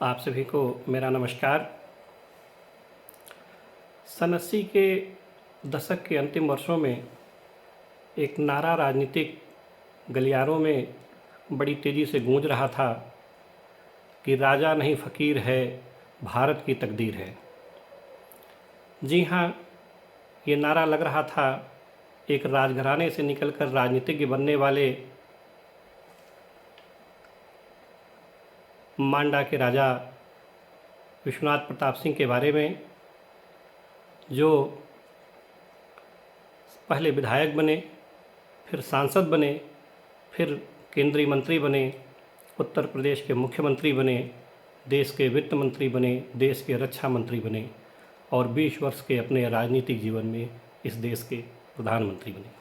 आप सभी को मेरा नमस्कार। सन 80 के दशक के अंतिम वर्षों में एक नारा राजनीतिक गलियारों में बड़ी तेज़ी से गूंज रहा था कि राजा नहीं फ़कीर है, भारत की तकदीर है। जी हाँ, ये नारा लग रहा था एक राजघराने से निकलकर राजनीतिज्ञ बनने वाले मांडा के राजा विश्वनाथ प्रताप सिंह के बारे में, जो पहले विधायक बने, फिर सांसद बने, फिर केंद्रीय मंत्री बने, उत्तर प्रदेश के मुख्यमंत्री बने, देश के वित्त मंत्री बने, देश के रक्षा मंत्री बने और 20 वर्ष के अपने राजनीतिक जीवन में इस देश के प्रधानमंत्री बने।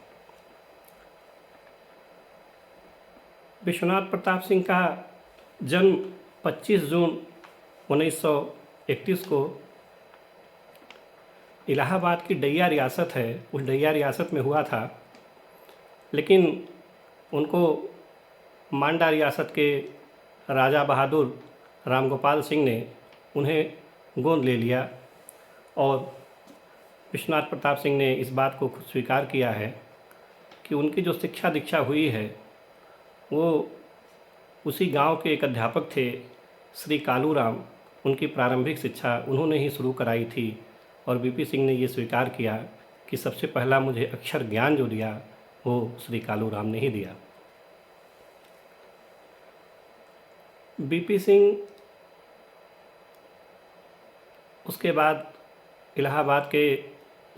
विश्वनाथ प्रताप सिंह का जन्म 25 जून 1931 को इलाहाबाद की डैया रियासत है, उस डैया रियासत में हुआ था, लेकिन उनको मांडा रियासत के राजा बहादुर रामगोपाल सिंह ने उन्हें गोद ले लिया और विश्वनाथ प्रताप सिंह ने इस बात को खुद स्वीकार किया है कि उनकी जो शिक्षा दीक्षा हुई है वो उसी गांव के एक अध्यापक थे श्री कालूराम, उनकी प्रारंभिक शिक्षा उन्होंने ही शुरू कराई थी और बीपी सिंह ने ये स्वीकार किया कि सबसे पहला मुझे अक्षर ज्ञान जो दिया वो श्री कालूराम ने ही दिया। बीपी सिंह उसके बाद इलाहाबाद के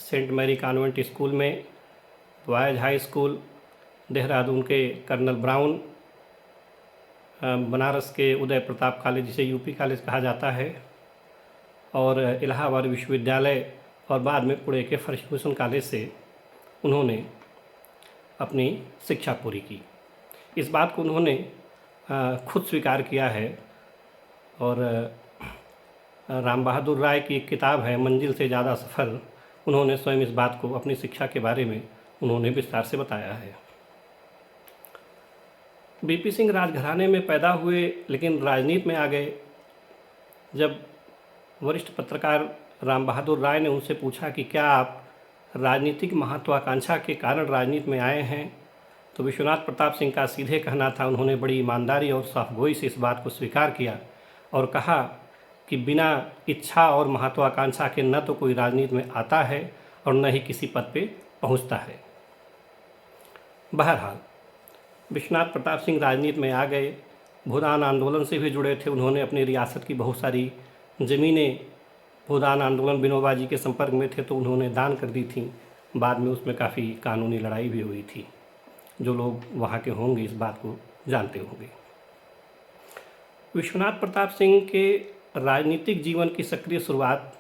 सेंट मैरी कॉन्वेंट स्कूल में, बॉयज़ हाई स्कूल, देहरादून के कर्नल ब्राउन, बनारस के उदय प्रताप कॉलेज जिसे यूपी कॉलेज कहा जाता है, और इलाहाबाद विश्वविद्यालय और बाद में पुणे के फर्ग्यूसन कॉलेज से उन्होंने अपनी शिक्षा पूरी की। इस बात को उन्होंने खुद स्वीकार किया है और राम बहादुर राय की एक किताब है मंजिल से ज़्यादा सफल, उन्होंने स्वयं इस बात को अपनी शिक्षा के बारे में उन्होंने विस्तार से बताया है। बीपी सिंह राजघराने में पैदा हुए लेकिन राजनीति में आ गए। जब वरिष्ठ पत्रकार राम बहादुर राय ने उनसे पूछा कि क्या आप राजनीतिक महत्वाकांक्षा के कारण राजनीति में आए हैं, तो विश्वनाथ प्रताप सिंह का सीधे कहना था, उन्होंने बड़ी ईमानदारी और साफगोई से इस बात को स्वीकार किया और कहा कि बिना इच्छा और महत्वाकांक्षा के न तो कोई राजनीति में आता है और न ही किसी पद पे पहुंचता है। बहरहाल विश्वनाथ प्रताप सिंह राजनीति में आ गए, भूदान आंदोलन से भी जुड़े थे। उन्होंने अपनी रियासत की बहुत सारी ज़मीनें भूदान आंदोलन विनोबा जी के संपर्क में थे तो उन्होंने दान कर दी थी। बाद में उसमें काफ़ी कानूनी लड़ाई भी हुई थी, जो लोग वहाँ के होंगे इस बात को जानते होंगे। विश्वनाथ प्रताप सिंह के राजनीतिक जीवन की सक्रिय शुरुआत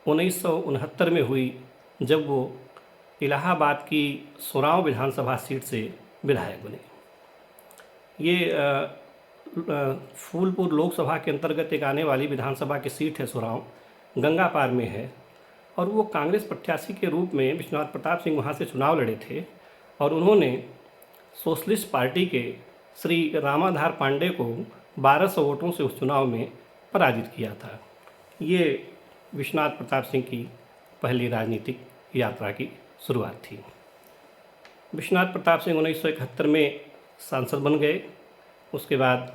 1969 में हुई, जब वो इलाहाबाद की सोराव विधानसभा सीट से विधायक बने। ये फूलपुर लोकसभा के अंतर्गत एक आने वाली विधानसभा की सीट है, सोराव गंगा पार में है, और वो कांग्रेस प्रत्याशी के रूप में विश्वनाथ प्रताप सिंह वहाँ से चुनाव लड़े थे और उन्होंने सोशलिस्ट पार्टी के श्री रामाधार पांडे को 1200 वोटों से उस चुनाव में पराजित किया था। ये विश्वनाथ प्रताप सिंह की पहली राजनीतिक यात्रा की शुरुआत थी। विश्वनाथ प्रताप सिंह 1971 में सांसद बन गए। उसके बाद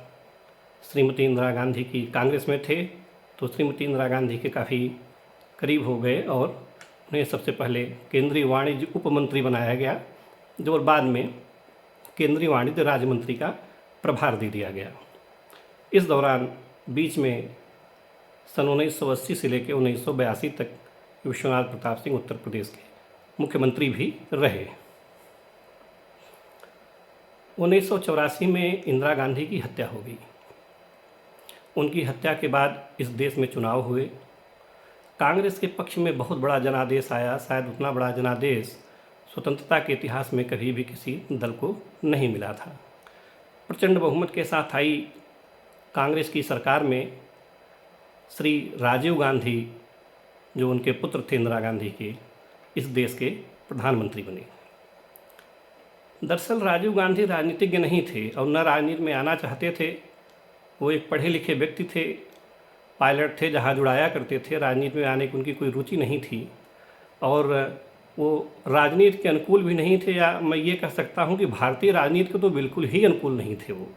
श्रीमती इंदिरा गांधी की कांग्रेस में थे तो श्रीमती इंदिरा गांधी के काफ़ी करीब हो गए और उन्हें सबसे पहले केंद्रीय वाणिज्य उप मंत्री बनाया गया, जो बाद में केंद्रीय वाणिज्य राज्य मंत्री का प्रभार दे दिया गया। इस दौरान बीच में सन 1980 से लेकर 1982 तक विश्वनाथ प्रताप सिंह उत्तर प्रदेश के मुख्यमंत्री भी रहे। 1984 में इंदिरा गांधी की हत्या हो गई। उनकी हत्या के बाद इस देश में चुनाव हुए। कांग्रेस के पक्ष में बहुत बड़ा जनादेश आया, शायद उतना बड़ा जनादेश स्वतंत्रता के इतिहास में कभी भी किसी दल को नहीं मिला था। प्रचंड बहुमत के साथ आई कांग्रेस की सरकार में श्री राजीव गांधी, जो उनके पुत्र थे इंदिरा गांधी के, इस देश के प्रधानमंत्री बने। दरअसल राजीव गांधी राजनीतिज्ञ नहीं थे और न राजनीति में आना चाहते थे। वो एक पढ़े लिखे व्यक्ति थे पायलट थे, जहाज उड़ाया करते थे, राजनीति में आने की उनकी कोई रुचि नहीं थी और वो राजनीति के अनुकूल भी नहीं थे, या मैं ये कह सकता हूँ कि भारतीय राजनीति के तो बिल्कुल ही अनुकूल नहीं थे वो।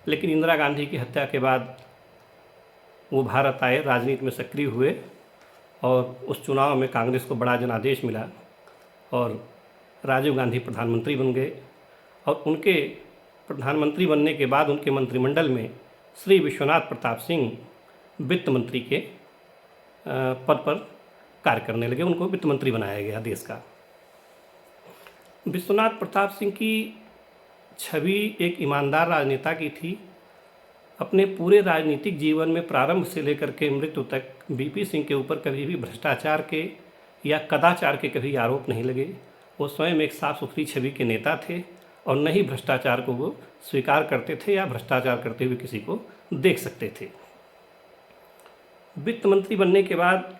लेकिन इंदिरा गांधी की हत्या के बाद वो भारत आए, राजनीति में सक्रिय हुए और उस चुनाव में कांग्रेस को बड़ा जनादेश मिला और राजीव गांधी प्रधानमंत्री बन गए। और उनके प्रधानमंत्री बनने के बाद उनके मंत्रिमंडल में श्री विश्वनाथ प्रताप सिंह वित्त मंत्री के पद पर कार्य करने लगे, उनको वित्त मंत्री बनाया गया देश का। विश्वनाथ प्रताप सिंह की छवि एक ईमानदार राजनेता की थी। अपने पूरे राजनीतिक जीवन में प्रारंभ से लेकर के मृत्यु तक बीपी सिंह के ऊपर कभी भी भ्रष्टाचार के या कदाचार के कभी आरोप नहीं लगे। वो स्वयं एक साफ सुथरी छवि के नेता थे और न ही भ्रष्टाचार को वो स्वीकार करते थे या भ्रष्टाचार करते हुए किसी को देख सकते थे। वित्त मंत्री बनने के बाद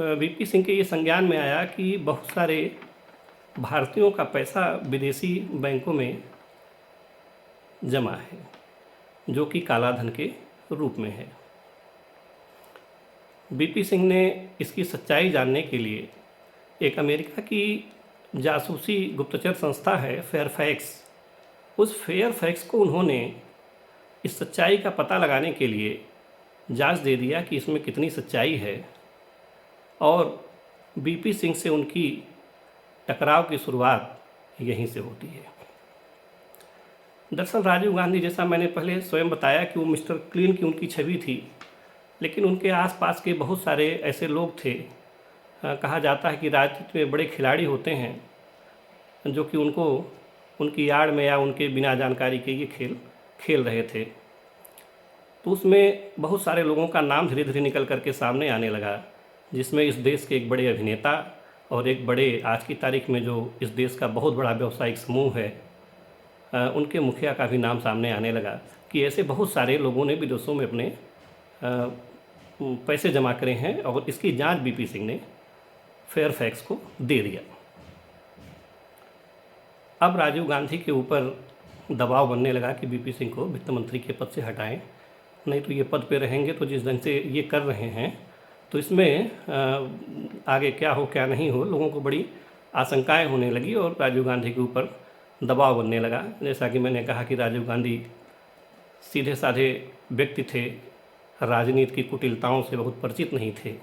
वीपी सिंह के ये संज्ञान में आया कि बहुत सारे भारतीयों का पैसा विदेशी बैंकों में जमा है, जो कि काला धन के रूप में है। वीपी सिंह ने इसकी सच्चाई जानने के लिए एक अमेरिका की जासूसी गुप्तचर संस्था है फेयरफैक्स, उस फेयरफैक्स को उन्होंने इस सच्चाई का पता लगाने के लिए जांच दे दिया कि इसमें कितनी सच्चाई है, और वीपी सिंह से उनकी टकराव की शुरुआत यहीं से होती है। दरअसल राजीव गांधी, जैसा मैंने पहले स्वयं बताया कि वो मिस्टर क्लीन की उनकी छवि थी, लेकिन उनके आसपास के बहुत सारे ऐसे लोग थे, कहा जाता है कि राजनीति में बड़े खिलाड़ी होते हैं जो कि उनको उनकी आड़ में या उनके बिना जानकारी के ये खेल खेल रहे थे। तो उसमें बहुत सारे लोगों का नाम धीरे धीरे निकल करके सामने आने लगा, जिसमें इस देश के एक बड़े अभिनेता और एक बड़े आज की तारीख में जो इस देश का बहुत बड़ा व्यावसायिक समूह है, उनके मुखिया का भी नाम सामने आने लगा कि ऐसे बहुत सारे लोगों ने विदेशों में अपने पैसे जमा करे हैं, और इसकी जांच वीपी सिंह ने फेयरफैक्स को दे दिया। अब राजीव गांधी के ऊपर दबाव बनने लगा कि वीपी सिंह को वित्त मंत्री के पद से हटाएं, नहीं तो ये पद पे रहेंगे तो जिस ढंग से ये कर रहे हैं तो इसमें आगे क्या हो क्या नहीं हो, लोगों को बड़ी आशंकाएं होने लगी और राजीव गांधी के ऊपर दबाव बनने लगा। जैसा कि मैंने कहा कि राजीव गांधी सीधे साधे व्यक्ति थे, राजनीति की कुटिलताओं से बहुत परिचित नहीं थे,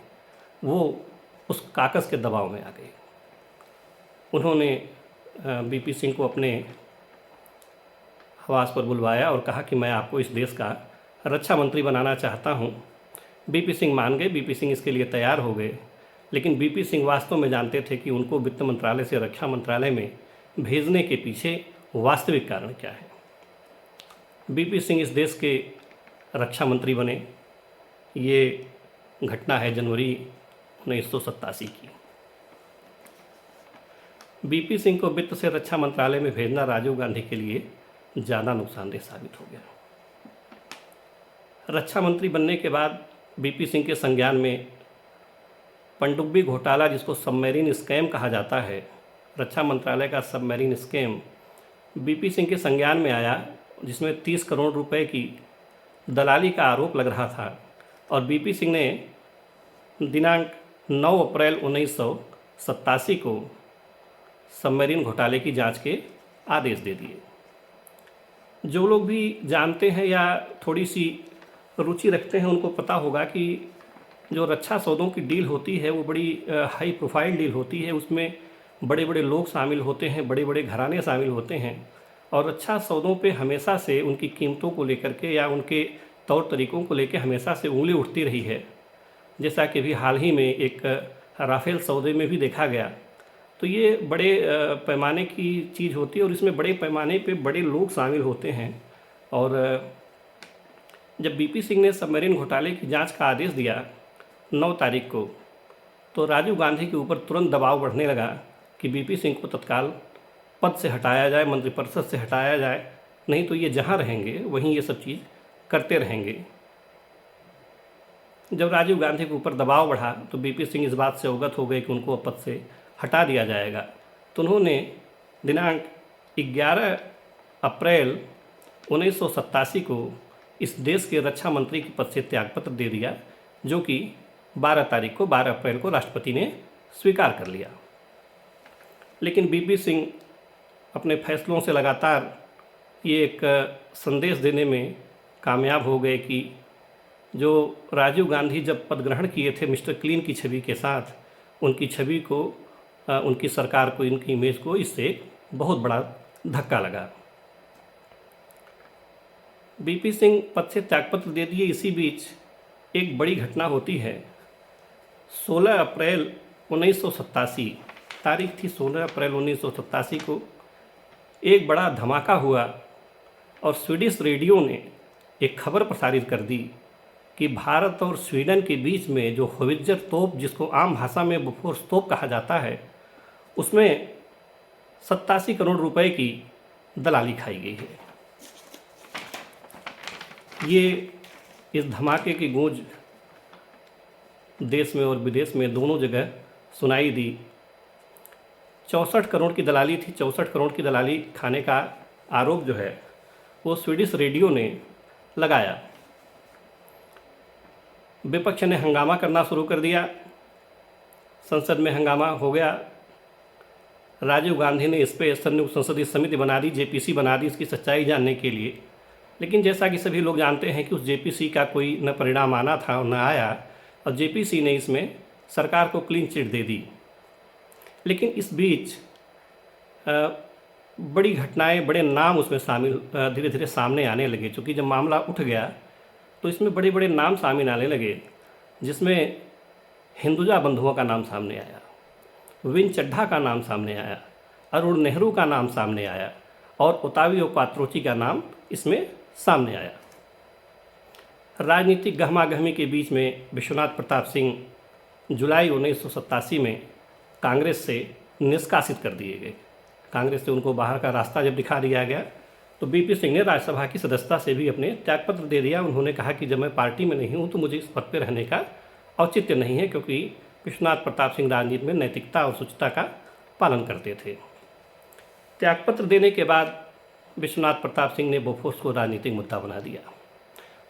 वो उस काकस के दबाव में आ गए। उन्होंने वीपी सिंह को अपने आवास पर बुलवाया और कहा कि मैं आपको इस देश का रक्षा मंत्री बनाना चाहता हूँ। वीपी सिंह मान गए, वीपी सिंह इसके लिए तैयार हो गए, लेकिन वीपी सिंह वास्तव में जानते थे कि उनको वित्त मंत्रालय से रक्षा मंत्रालय में भेजने के पीछे वास्तविक कारण क्या है। वीपी सिंह इस देश के रक्षा मंत्री बने। ये घटना है जनवरी 1987 की। वीपी सिंह को वित्त से रक्षा मंत्रालय में भेजना राजीव गांधी के लिए ज़्यादा नुकसानदेह साबित हो गया। रक्षा मंत्री बनने के बाद वीपी सिंह के संज्ञान में पनडुब्बी घोटाला, जिसको सबमरीन स्कैम कहा जाता है, रक्षा मंत्रालय का सबमरीन स्कैम वीपी सिंह के संज्ञान में आया, जिसमें 30 करोड़ रुपए की दलाली का आरोप लग रहा था। और वीपी सिंह ने दिनांक 9 अप्रैल 1987 को सबमरीन घोटाले की जांच के आदेश दे दिए। जो लोग भी जानते हैं या थोड़ी सी रुचि रखते हैं उनको पता होगा कि जो रक्षा सौदों की डील होती है वो बड़ी हाई प्रोफाइल डील होती है। उसमें बड़े बड़े लोग शामिल होते हैं, बड़े बड़े घराने शामिल होते हैं, और रक्षा सौदों पे हमेशा से उनकी कीमतों को लेकर के या उनके तौर तरीक़ों को लेकर हमेशा से उंगली उठती रही है। जैसा कि अभी हाल ही में एक राफेल सौदे में भी देखा गया। तो ये बड़े पैमाने की चीज़ होती है और इसमें बड़े पैमाने पे बड़े लोग शामिल होते हैं। और जब वीपी सिंह ने सबमरीन घोटाले की जांच का आदेश दिया 9 तारीख को, तो राजीव गांधी के ऊपर तुरंत दबाव बढ़ने लगा कि वीपी सिंह को तत्काल पद से हटाया जाए, मंत्रिपरिषद से हटाया जाए, नहीं तो ये जहाँ रहेंगे वहीं ये सब चीज़ करते रहेंगे। जब राजीव गांधी के ऊपर दबाव बढ़ा तो वीपी सिंह इस बात से अवगत हो गए कि उनको पद से हटा दिया जाएगा। तो उन्होंने दिनांक 11 अप्रैल 1987 को इस देश के रक्षा मंत्री के पद से त्यागपत्र दे दिया, जो कि 12 अप्रैल को राष्ट्रपति ने स्वीकार कर लिया। लेकिन बीपी सिंह अपने फैसलों से लगातार ये एक संदेश देने में कामयाब हो गए कि जो राजीव गांधी जब पद ग्रहण किए थे मिस्टर क्लीन की छवि के साथ, उनकी छवि को, उनकी सरकार को, इनकी इमेज को इससे बहुत बड़ा धक्का लगा। बीपी सिंह पद से त्यागपत्र दे दिए। इसी बीच एक बड़ी घटना होती है। 16 अप्रैल 1987 तारीख थी, 16 अप्रैल 1987 को एक बड़ा धमाका हुआ और स्वीडिश रेडियो ने एक खबर प्रसारित कर दी कि भारत और स्वीडन के बीच में जो होवित्जर तोप, जिसको आम भाषा में बोफोर्स तोप कहा जाता है, उसमें 87 करोड़ रुपए की दलाली खाई गई है। ये इस धमाके की गूंज देश में और विदेश में दोनों जगह सुनाई दी। 64 करोड़ की दलाली थी। 64 करोड़ की दलाली खाने का आरोप जो है वो स्वीडिश रेडियो ने लगाया। विपक्ष ने हंगामा करना शुरू कर दिया। संसद में हंगामा हो गया। राजीव गांधी ने इस पर संयुक्त संसदीय समिति बना दी, जेपीसी बना दी, इसकी सच्चाई जानने के लिए। लेकिन जैसा कि सभी लोग जानते हैं कि उस जेपीसी का कोई न परिणाम आना था और न आया, और जेपीसी ने इसमें सरकार को क्लीन चिट दे दी। लेकिन इस बीच बड़ी घटनाएं, बड़े नाम उसमें शामिल धीरे धीरे सामने आने लगे। चूँकि जब मामला उठ गया तो इसमें बड़े बड़े नाम सामने आने लगे, जिसमें हिंदुजा बंधुओं का नाम सामने आया, विन चड्ढा का नाम सामने आया, अरुण नेहरू का नाम सामने आया और ओतावियो क्वात्रोची का नाम इसमें सामने आया। राजनीतिक गहमागहमी के बीच में विश्वनाथ प्रताप सिंह जुलाई 1987 में कांग्रेस से निष्कासित कर दिए गए। कांग्रेस से उनको बाहर का रास्ता जब दिखा दिया गया तो बीपी सिंह ने राज्यसभा की सदस्यता से भी अपने त्यागपत्र दे दिया। उन्होंने कहा कि जब मैं पार्टी में नहीं हूँ तो मुझे इस पद पर रहने का औचित्य नहीं है, क्योंकि विश्वनाथ प्रताप सिंह राजनीति में नैतिकता और शुचिता का पालन करते थे। त्यागपत्र देने के बाद विश्वनाथ प्रताप सिंह ने बोफोर्स को राजनीतिक मुद्दा बना दिया।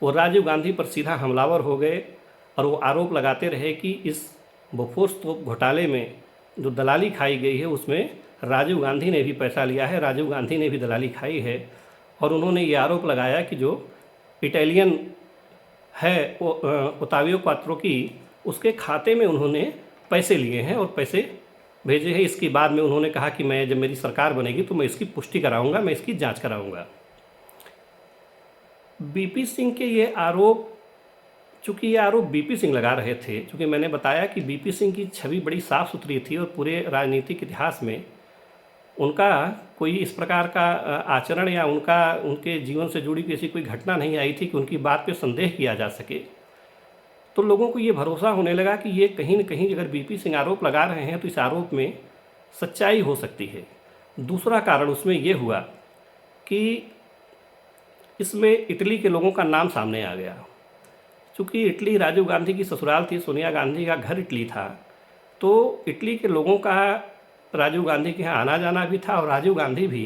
वो राजीव गांधी पर सीधा हमलावर हो गए और वो आरोप लगाते रहे कि इस बोफोर्स तोप घोटाले में जो दलाली खाई गई है उसमें राजीव गांधी ने भी पैसा लिया है, राजीव गांधी ने भी दलाली खाई है। और उन्होंने ये आरोप लगाया कि जो इटालियन है ओतावियो क्वात्रोची, उसके खाते में उन्होंने पैसे लिए हैं और पैसे भेजे हैं। इसके बाद में उन्होंने कहा कि मैं जब मेरी सरकार बनेगी तो मैं इसकी पुष्टि कराऊंगा, मैं इसकी जांच कराऊंगा। बीपी सिंह के ये आरोप, चूँकि ये आरोप बीपी सिंह लगा रहे थे, चूँकि मैंने बताया कि बीपी सिंह की छवि बड़ी साफ़ सुथरी थी और पूरे राजनीतिक इतिहास में उनका कोई इस प्रकार का आचरण या उनके जीवन से जुड़ी ऐसी कोई घटना नहीं आई थी कि उनकी बात पे संदेह किया जा सके। तो लोगों को ये भरोसा होने लगा कि ये कहीं न कहीं अगर बीपी सिंह आरोप लगा रहे हैं तो इस आरोप में सच्चाई हो सकती है। दूसरा कारण उसमें ये हुआ कि इसमें इटली के लोगों का नाम सामने आ गया। चूँकि इटली राजीव गांधी की ससुराल थी, सोनिया गांधी का घर इटली था, तो इटली के लोगों का राजीव गांधी के यहाँ आना जाना भी था और राजीव गांधी भी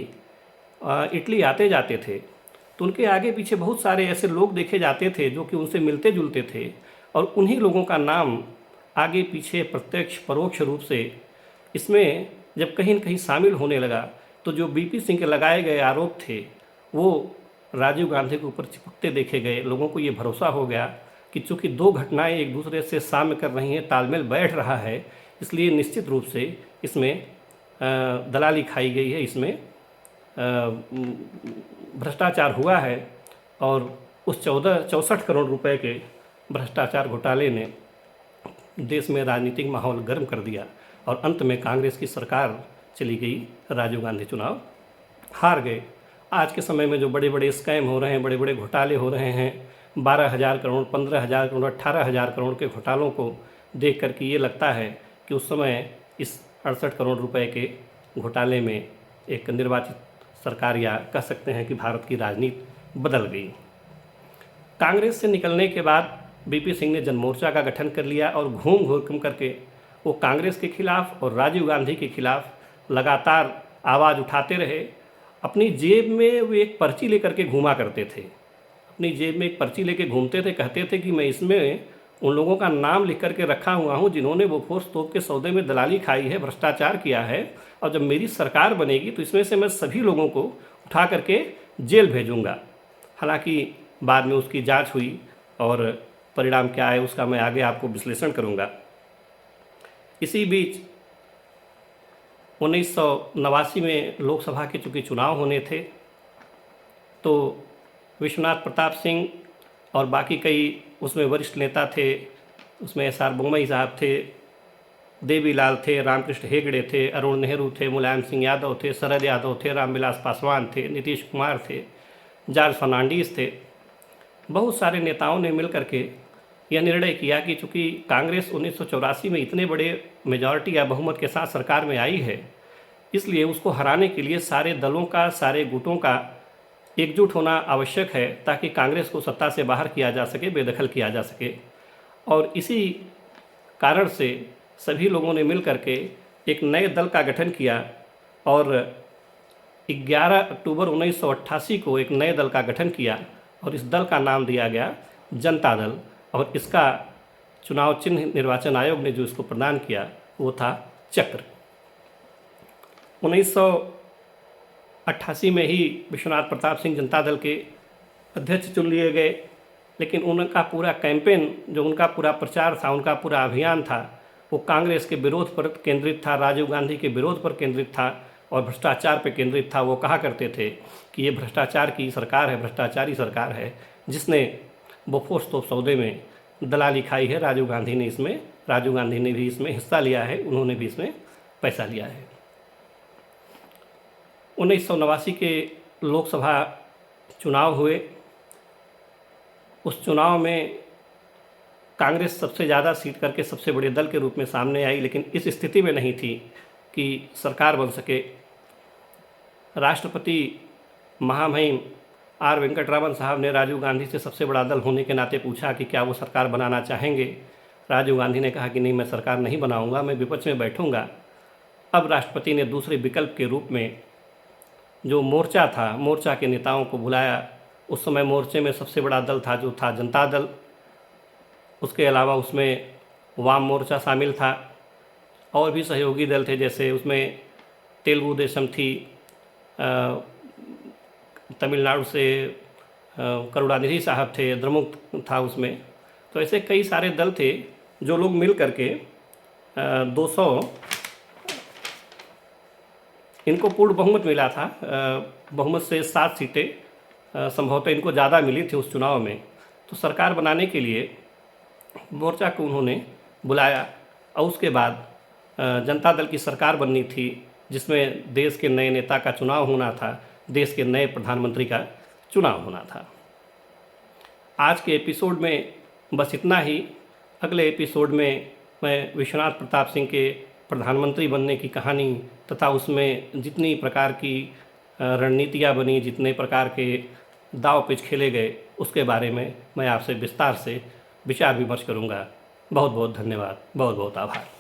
इटली आते जाते थे। तो उनके आगे पीछे बहुत सारे ऐसे लोग देखे जाते थे जो कि उनसे मिलते जुलते थे और उन्हीं लोगों का नाम आगे पीछे प्रत्यक्ष परोक्ष रूप से इसमें जब कहीं न कहीं शामिल होने लगा, तो जो बीपी सिंह के लगाए गए आरोप थे वो राजीव गांधी के ऊपर चिपकते देखे गए। लोगों को ये भरोसा हो गया कि चूँकि दो घटनाएं एक दूसरे से साम्य कर रही हैं, तालमेल बैठ रहा है, इसलिए निश्चित रूप से इसमें दलाली खाई गई है, इसमें भ्रष्टाचार हुआ है। और उस 64 करोड़ रुपए के भ्रष्टाचार घोटाले ने देश में राजनीतिक माहौल गर्म कर दिया और अंत में कांग्रेस की सरकार चली गई। राजीव गांधी चुनाव हार गए। आज के समय में जो बड़े बड़े स्कैम हो रहे हैं, बड़े बड़े घोटाले हो रहे हैं, 12,000 करोड़, 15,000 करोड़, 18,000 करोड़ के घोटालों को देख कर के ये लगता है कि उस समय इस 68 करोड़ रुपए के घोटाले में एक निर्वाचित सरकार, या कह सकते हैं कि भारत की राजनीति बदल गई। कांग्रेस से निकलने के बाद बीपी सिंह ने जनमोर्चा का गठन कर लिया और घूम घूम करके वो कांग्रेस के खिलाफ और राजीव गांधी के खिलाफ लगातार आवाज़ उठाते रहे अपनी जेब में वो एक पर्ची लेकर के घूमा करते थे। अपनी जेब में एक पर्ची लेके घूमते थे, कहते थे कि मैं इसमें उन लोगों का नाम लिख करके रखा हुआ हूँ जिन्होंने बोफोर्स तोप के सौदे में दलाली खाई है, भ्रष्टाचार किया है, और जब मेरी सरकार बनेगी तो इसमें से मैं सभी लोगों को उठा करके जेल भेजूंगा। हालांकि बाद में उसकी जांच हुई और परिणाम क्या है उसका मैं आगे आपको विश्लेषण करूंगा। इसी बीच 1989 में लोकसभा के चूँकि चुनाव होने थे तो विश्वनाथ प्रताप सिंह और बाकी कई उसमें वरिष्ठ नेता थे। उसमें एस आर बोमई साहब थे, देवीलाल थे, रामकृष्ण हेगड़े थे, अरुण नेहरू थे, मुलायम सिंह यादव थे, शरद यादव थे, रामविलास पासवान थे, नीतीश कुमार थे, जॉर्ज फर्नांडीज थे। बहुत सारे नेताओं ने मिल करके यह निर्णय किया कि चूँकि कांग्रेस 1984 में इतने बड़े मेजॉरिटी या बहुमत के साथ सरकार में आई है, इसलिए उसको हराने के लिए सारे दलों का, सारे गुटों का एकजुट होना आवश्यक है ताकि कांग्रेस को सत्ता से बाहर किया जा सके, बेदखल किया जा सके। और इसी कारण से सभी लोगों ने मिल करके एक नए दल का गठन किया और 11 अक्टूबर 1988 को एक नए दल का गठन किया और इस दल का नाम दिया गया जनता दल। और इसका चुनाव चिन्ह निर्वाचन आयोग ने जो इसको प्रदान किया वो था चक्र। 1988 में ही विश्वनाथ प्रताप सिंह जनता दल के अध्यक्ष चुन लिए गए, लेकिन उनका पूरा कैंपेन, जो उनका पूरा प्रचार था, उनका पूरा अभियान था, वो कांग्रेस के विरोध पर केंद्रित था, राजीव गांधी के विरोध पर केंद्रित था और भ्रष्टाचार पर केंद्रित था। वो कहा करते थे कि ये भ्रष्टाचार की सरकार है, भ्रष्टाचारी सरकार है जिसने बोफोर्स तोप सौदे में दलाली खाई है। राजीव गांधी ने भी इसमें हिस्सा लिया है, उन्होंने भी इसमें पैसा लिया है। 1989 के लोकसभा चुनाव हुए। उस चुनाव में कांग्रेस सबसे ज़्यादा सीट करके सबसे बड़े दल के रूप में सामने आई, लेकिन इस स्थिति में नहीं थी कि सरकार बन सके। राष्ट्रपति महामहिम आर वेंकटरामन साहब ने राजीव गांधी से सबसे बड़ा दल होने के नाते पूछा कि क्या वो सरकार बनाना चाहेंगे। राजीव गांधी ने कहा कि नहीं, मैं सरकार नहीं बनाऊंगा, मैं विपक्ष में बैठूंगा। अब राष्ट्रपति ने दूसरे विकल्प के रूप में जो मोर्चा था, मोर्चा के नेताओं को बुलाया। उस समय मोर्चे में सबसे बड़ा दल था जो था जनता दल। उसके अलावा उसमें वाम मोर्चा शामिल था और भी सहयोगी दल थे, जैसे उसमें तेलुगु देशम थी, तमिलनाडु से करुणानिधि साहब थे, द्रमुक था उसमें। तो ऐसे कई सारे दल थे जो लोग मिल करके 200 इनको पूर्ण बहुमत मिला था। बहुमत से 7 सीटें संभवतः इनको ज़्यादा मिली थी उस चुनाव में। तो सरकार बनाने के लिए मोर्चा को उन्होंने बुलाया और उसके बाद जनता दल की सरकार बननी थी जिसमें देश के नए नेता का चुनाव होना था, देश के नए प्रधानमंत्री का चुनाव होना था। आज के एपिसोड में बस इतना ही। अगले एपिसोड में मैं विश्वनाथ प्रताप सिंह के प्रधानमंत्री बनने की कहानी तथा उसमें जितनी प्रकार की रणनीतियाँ बनी, जितने प्रकार के दाव पेच खेले गए, उसके बारे में मैं आपसे विस्तार से विचार विमर्श करूँगा। बहुत बहुत धन्यवाद, बहुत बहुत आभार।